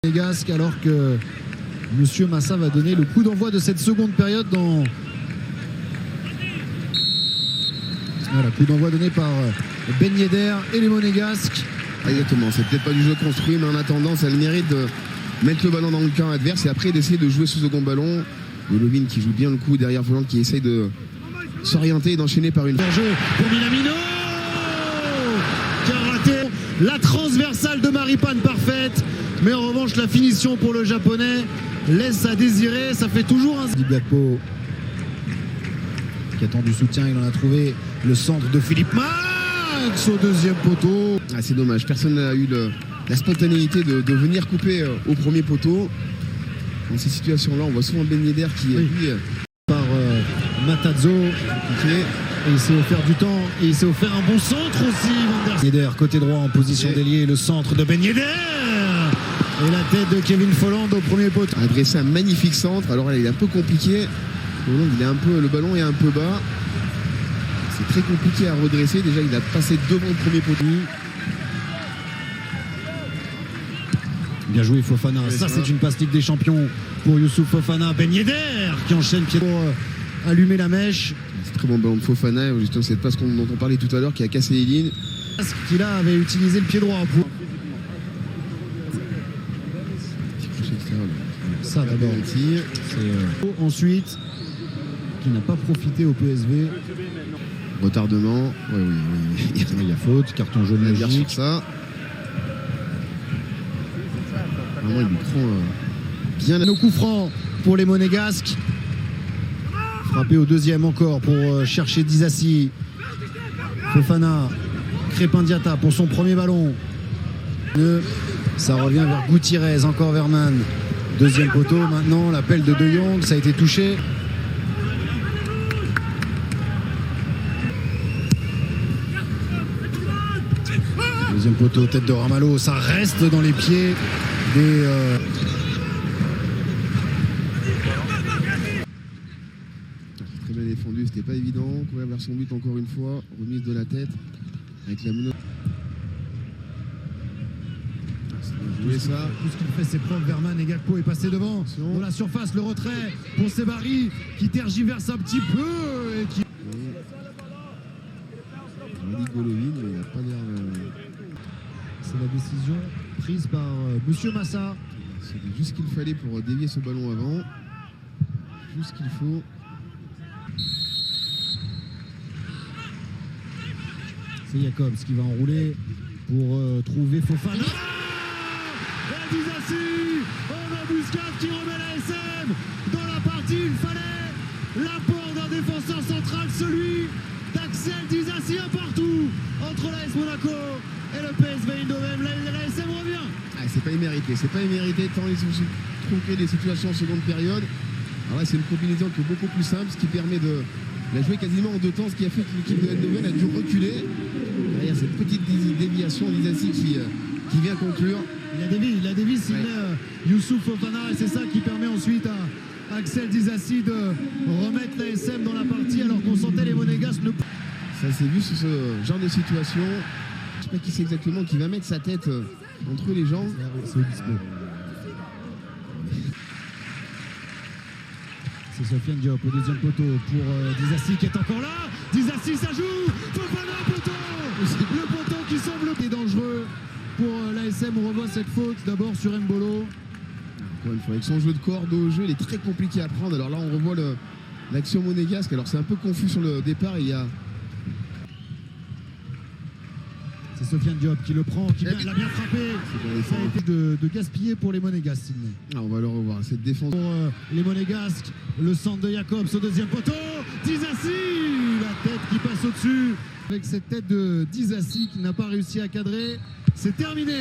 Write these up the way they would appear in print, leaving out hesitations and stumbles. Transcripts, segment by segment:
Monégasque, alors que Monsieur Massa va donner le coup d'envoi de cette seconde période dans... Voilà, coup d'envoi donné par Ben Yedder et les Monégasques. Exactement, c'est peut-être pas du jeu construit, mais en attendant, ça a le mérite de mettre le ballon dans le camp adverse et après d'essayer de jouer ce second ballon. Golovin qui joue bien le coup derrière Volant, qui essaye de s'orienter et d'enchaîner par une... Jeu pour Minamino qui a raté la transversale de Maripane parfaite, mais en revanche la finition pour le japonais laisse à désirer. Ça fait toujours un... Diblakpo qui attend du soutien, il en a trouvé le centre de Philippe Max au deuxième poteau. Ah, c'est dommage, personne n'a eu la spontanéité de venir couper au premier poteau. Dans ces situations-là, on voit souvent Ben Yedder qui est lui par Matazzo, et il s'est offert du temps et il s'est offert un bon centre aussi. Yedder côté droit en position d'ailier, le centre de Ben Yedder et la tête de Kevin Folland au premier poteau. A dressé un magnifique centre. Alors là, il est un peu compliqué. Le ballon est un peu bas. C'est très compliqué à redresser. Déjà, il a passé devant le premier poteau. Bien joué Fofana, ça c'est une passe Ligue des Champions pour Youssouf Fofana. Ben Yedder qui enchaîne pied pour allumer la mèche. C'est très bon ballon de Fofana, justement cette passe dont on parlait tout à l'heure qui a cassé les lignes. Qui là avait utilisé le pied droit pour... Ça d'abord. Ensuite, qui n'a pas profité au PSV. Retardement, oui. Il y a faute, carton jaune magique. Sur ça. Vraiment, il lui prend bien... Nos coups francs pour les Monégasques. Frappé au deuxième encore pour chercher Disasi. Fofana, Crépin Diatta pour son premier ballon. Ça revient vers Gutiérrez, encore vers Man. Deuxième poteau, maintenant l'appel de Jong, ça a été touché. Deuxième poteau, tête de Ramalho, ça reste dans les pieds des... Très bien défendu, c'était pas évident. Courir vers son but encore une fois, remise de la tête avec la menotte. Tout ce qu'il fait, c'est preuves. Verman et Gakpo est passé devant. Dans la surface, le retrait pour Sebari qui tergiverse un petit peu. Et qui... On dit Golovin, mais il n'a pas l'air... C'est la décision prise par Monsieur Massa. C'est juste ce qu'il fallait pour dévier ce ballon avant. Juste ce qu'il faut. C'est Jacobs qui va enrouler pour trouver Fofana. Et Disasi, on a Busquets qui remet la SM dans la partie. Il fallait l'apport d'un défenseur central, celui d'Axel Disasi, un partout entre l'AS Monaco et le PSV Eindhoven. La SM revient. Ah, c'est pas immérité tant ils ont trouvé des situations en seconde période. Alors là, c'est une combinaison qui est beaucoup plus simple, ce qui permet de la jouer quasiment en deux temps, ce qui a fait que l'équipe de Eindhoven a dû reculer. Derrière cette petite déviation, Disasi qui vient conclure. Il a dévié Youssouf Fofana, et c'est ça qui permet ensuite à Axel Disasi de remettre la SM dans la partie alors qu'on sentait les Monégasques ne... Ça s'est vu sur ce genre de situation. Je sais pas qui c'est exactement qui va mettre sa tête entre les jambes. C'est Obispo. C'est Sofiane Diop au deuxième poteau pour Disasi qui est encore là. Disasi, ça joue. Fofana, poteau. Le poteau qui semble dangereux pour l'ASM. On revoit cette faute d'abord sur Mbolo. Encore une fois, avec son jeu de corde au jeu, il est très compliqué à prendre. Alors là, on revoit l'action monégasque. Alors c'est un peu confus sur le départ. Il y a... C'est Sofiane Diop qui le prend, qui l'a bien frappé. Ça a été de gaspiller pour les Monégasques, Sidney. On va le revoir, cette défense. Pour les Monégasques, le centre de Jacobs au deuxième poteau. Disasi, la tête qui passe au-dessus. Avec cette tête de Disasi qui n'a pas réussi à cadrer. C'est terminé.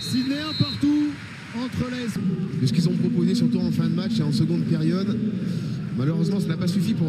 Sidney, un partout entre les... De ce qu'ils ont proposé, surtout en fin de match et en seconde période, malheureusement, ça n'a pas suffi pour...